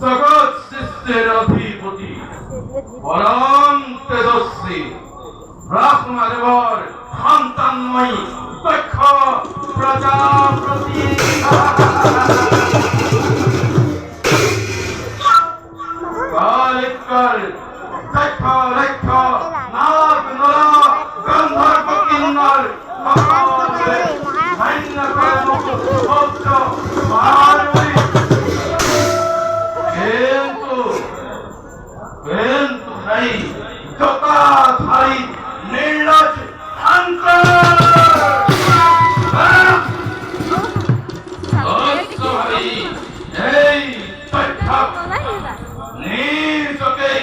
জগৎ সৃষ্টির অধিপতি পরম তেজস্বী ব্রহ্মদেবর সন্তানময়ী দক্ষ প্রজাপতি কালিকার দক্ষ লক্ষ নাগ নর গন্ধর্ব কিন্নর মান্য কর্ম ভক্ত মানবী কিন্তু নাই জটাধারী নির্লজ্জ এই নিজকেই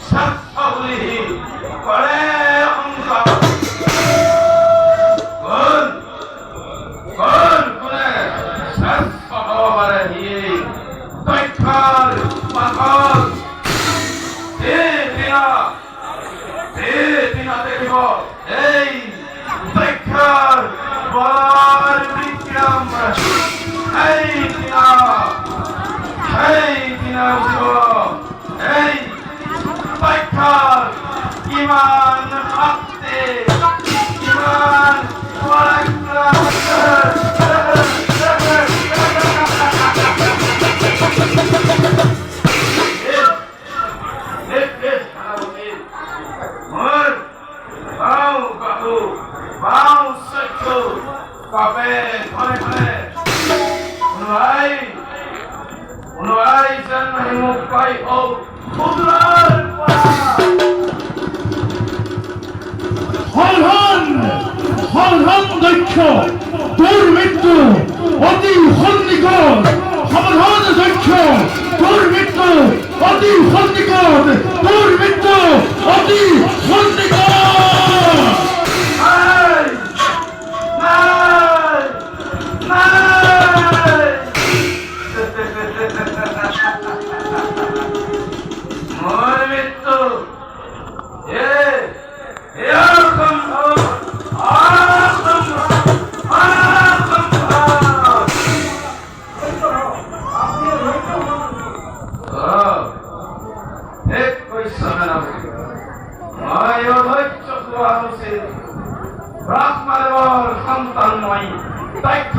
শ্রেষ্ঠ বলি করে অহংকার কোন গুণে শ্রেষ্ঠ হব পারে দক্ষার পাথর দেখিব এই দক্ষার বল বিক্রম এই দিনা উঠিব এই দক্ষার কিমান শক্তি কিমান পরাক্রম কবে ঘরে ঘরে অনুয়াই জন্ম মুখ পাই ও ক্ষুদ্রার হল দক্ষ দুর্মৃত্যু অতি সন্নিকট সাবধান দক্ষ দুর্মৃত্যু অতি সন্নিকট দুর্মৃত্যু অতি সন্নিকট ব্রহ্মদেবর সন্তানময়ী দক্ষ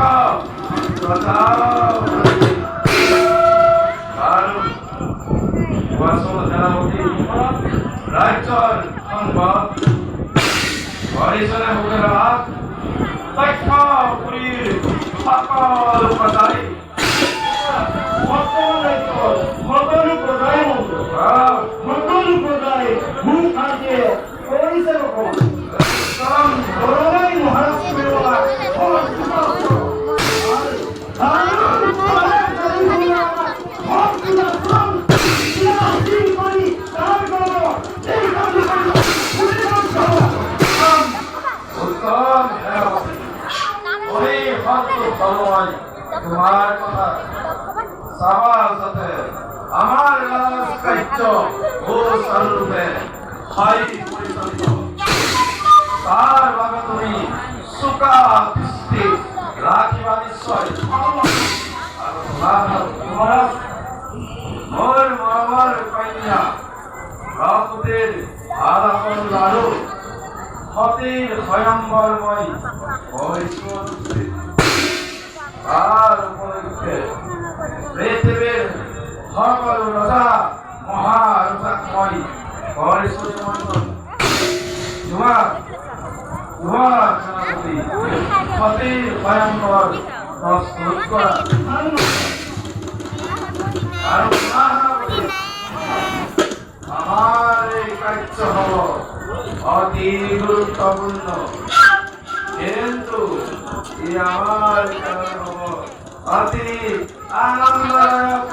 সেনাপতি ৰাজ্যৰ সংবাদ হৰিজনে মুখেৰাত তথ্য কৰি সকল কথাই তোমাৰ কথা চাবাৰ সাথে আমাৰ কাৰ্য সুচাৰুৰূপে পৰিচালিত তাৰ বাবে তুমি চোকা দৃষ্টি ৰাখিবা নিশ্চয় আৰু তোমাৰ মোৰ মৰমৰ কন্যা ৰাজপুতীৰ আলাপন আৰু সতীৰ স্বয়ম্বৰময় হৈছোঁ আর উপলক্ষে পৃথিবীর সকল রজা মহারজাময় হরিশ্বরী মন্ডল তোমার সেনাপতি সতীর ভয়ঙ্কর প্রস্তুত করা আর আমার এই কার্য হল অতি গুরুত্বপূর্ণ কিন্তু আমার অতি আনন্দদায়ক